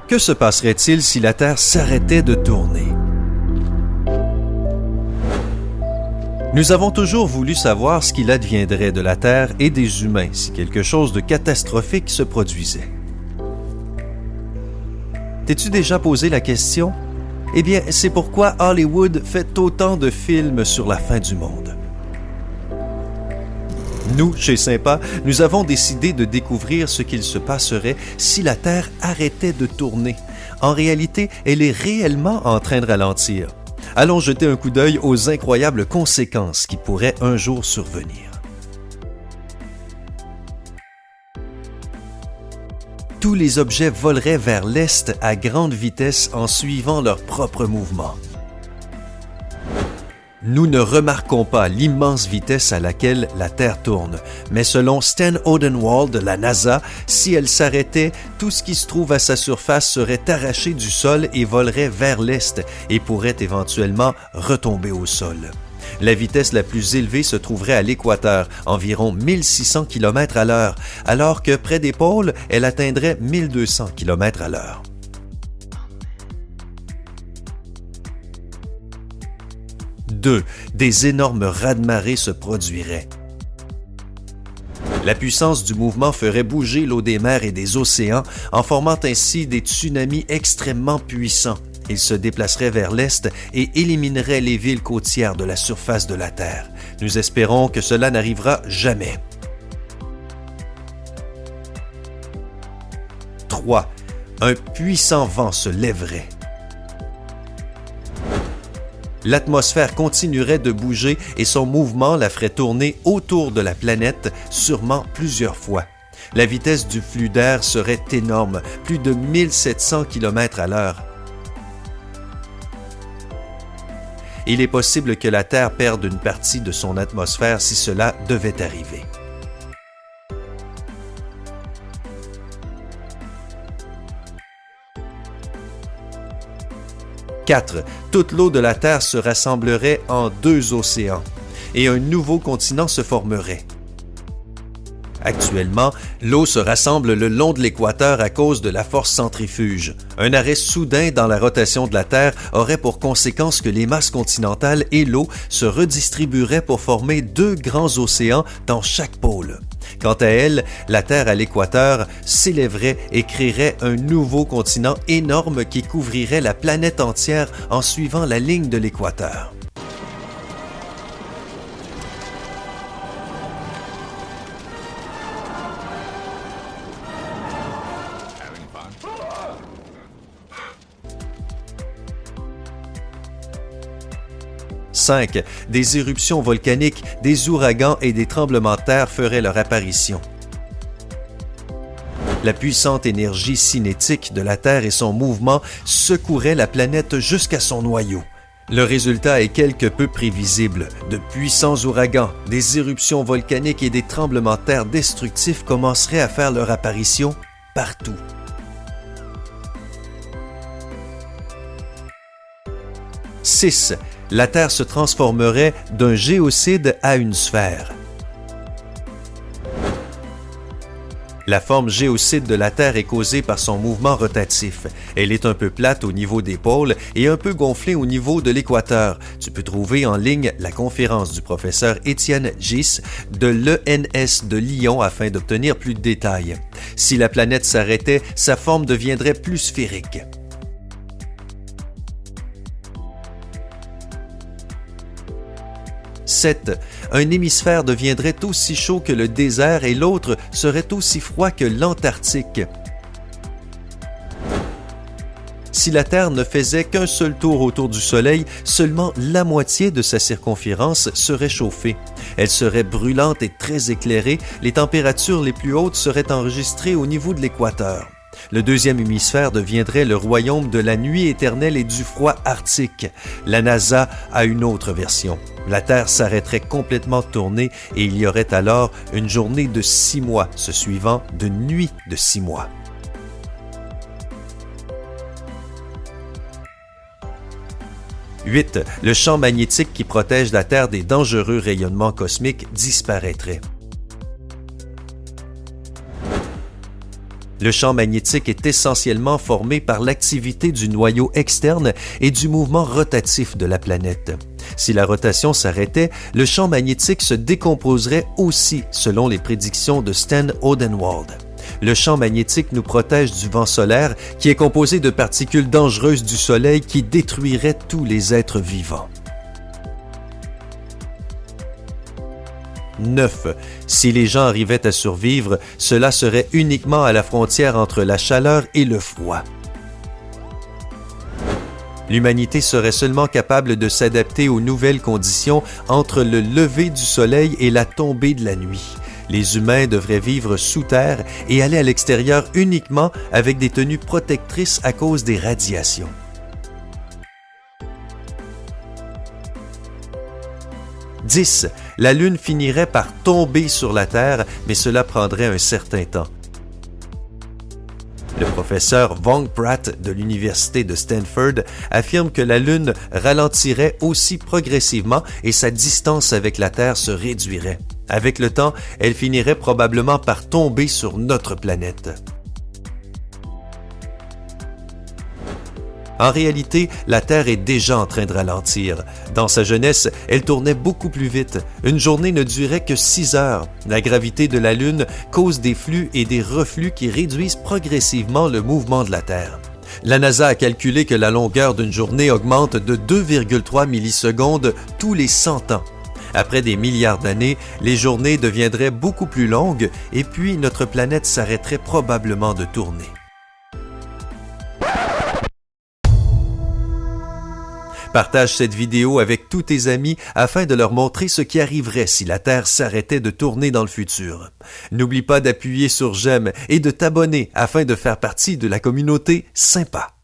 Que se passerait-il si la Terre s'arrêtait de tourner? Nous avons toujours voulu savoir ce qu'il adviendrait de la Terre et des humains si quelque chose de catastrophique se produisait. T'es-tu déjà posé la question? Eh bien, c'est pourquoi Hollywood fait autant de films sur la fin du monde. Nous, chez Sympa, nous avons décidé de découvrir ce qu'il se passerait si la Terre arrêtait de tourner. En réalité, elle est réellement en train de ralentir. Allons jeter un coup d'œil aux incroyables conséquences qui pourraient un jour survenir. Tous les objets voleraient vers l'est à grande vitesse en suivant leur propre mouvement. Nous ne remarquons pas l'immense vitesse à laquelle la Terre tourne, mais selon Stan Odenwald de la NASA, si elle s'arrêtait, tout ce qui se trouve à sa surface serait arraché du sol et volerait vers l'est et pourrait éventuellement retomber au sol. La vitesse la plus élevée se trouverait à l'équateur, environ 1600 km/h, alors que près des pôles, elle atteindrait 1200 km/h. Deux, des énormes raz-de-marée se produiraient. La puissance du mouvement ferait bouger l'eau des mers et des océans, en formant ainsi des tsunamis extrêmement puissants. Ils se déplaceraient vers l'est et élimineraient les villes côtières de la surface de la Terre. Nous espérons que cela n'arrivera jamais. 3. Un puissant vent se lèverait. L'atmosphère continuerait de bouger et son mouvement la ferait tourner autour de la planète, sûrement plusieurs fois. La vitesse du flux d'air serait énorme, plus de 1700 km/h. Il est possible que la Terre perde une partie de son atmosphère si cela devait arriver. 4. Toute l'eau de la Terre se rassemblerait en 2 océans et un nouveau continent se formerait. Actuellement, l'eau se rassemble le long de l'équateur à cause de la force centrifuge. Un arrêt soudain dans la rotation de la Terre aurait pour conséquence que les masses continentales et l'eau se redistribueraient pour former 2 grands océans dans chaque pôle. Quant à elle, la Terre à l'équateur s'élèverait et créerait un nouveau continent énorme qui couvrirait la planète entière en suivant la ligne de l'équateur. Cinq, des éruptions volcaniques, des ouragans et des tremblements de terre feraient leur apparition. La puissante énergie cinétique de la Terre et son mouvement secoueraient la planète jusqu'à son noyau. Le résultat est quelque peu prévisible. De puissants ouragans, des éruptions volcaniques et des tremblements de terre destructifs commenceraient à faire leur apparition partout. Six, la Terre se transformerait d'un géocide à une sphère. La forme géocide de la Terre est causée par son mouvement rotatif. Elle est un peu plate au niveau des pôles et un peu gonflée au niveau de l'équateur. Tu peux trouver en ligne la conférence du professeur Étienne Gis de l'ENS de Lyon afin d'obtenir plus de détails. Si la planète s'arrêtait, sa forme deviendrait plus sphérique. 7. Un hémisphère deviendrait aussi chaud que le désert et l'autre serait aussi froid que l'Antarctique. Si la Terre ne faisait qu'un seul tour autour du Soleil, seulement la moitié de sa circonférence serait chauffée. Elle serait brûlante et très éclairée. Les températures les plus hautes seraient enregistrées au niveau de l'équateur. Le deuxième hémisphère deviendrait le royaume de la nuit éternelle et du froid arctique. La NASA a une autre version. La Terre s'arrêterait complètement de tourner et il y aurait alors une journée de 6 mois, se suivant d'une nuit de 6 mois. « 8. Le champ magnétique qui protège la Terre des dangereux rayonnements cosmiques disparaîtrait. Le champ magnétique est essentiellement formé par l'activité du noyau externe et du mouvement rotatif de la planète. Si la rotation s'arrêtait, le champ magnétique se décomposerait aussi, selon les prédictions de Stan Odenwald. Le champ magnétique nous protège du vent solaire, qui est composé de particules dangereuses du Soleil qui détruiraient tous les êtres vivants. 9. Si les gens arrivaient à survivre, cela serait uniquement à la frontière entre la chaleur et le froid. L'humanité serait seulement capable de s'adapter aux nouvelles conditions entre le lever du soleil et la tombée de la nuit. Les humains devraient vivre sous terre et aller à l'extérieur uniquement avec des tenues protectrices à cause des radiations. 10. La Lune finirait par tomber sur la Terre, mais cela prendrait un certain temps. Le professeur Von Pratt de l'Université de Stanford affirme que la Lune ralentirait aussi progressivement et sa distance avec la Terre se réduirait. Avec le temps, elle finirait probablement par tomber sur notre planète. En réalité, la Terre est déjà en train de ralentir. Dans sa jeunesse, elle tournait beaucoup plus vite. Une journée ne durait que 6 heures. La gravité de la Lune cause des flux et des reflux qui réduisent progressivement le mouvement de la Terre. La NASA a calculé que la longueur d'une journée augmente de 2,3 millisecondes tous les 100 ans. Après des milliards d'années, les journées deviendraient beaucoup plus longues et puis notre planète s'arrêterait probablement de tourner. Partage cette vidéo avec tous tes amis afin de leur montrer ce qui arriverait si la Terre s'arrêtait de tourner dans le futur. N'oublie pas d'appuyer sur j'aime et de t'abonner afin de faire partie de la communauté sympa.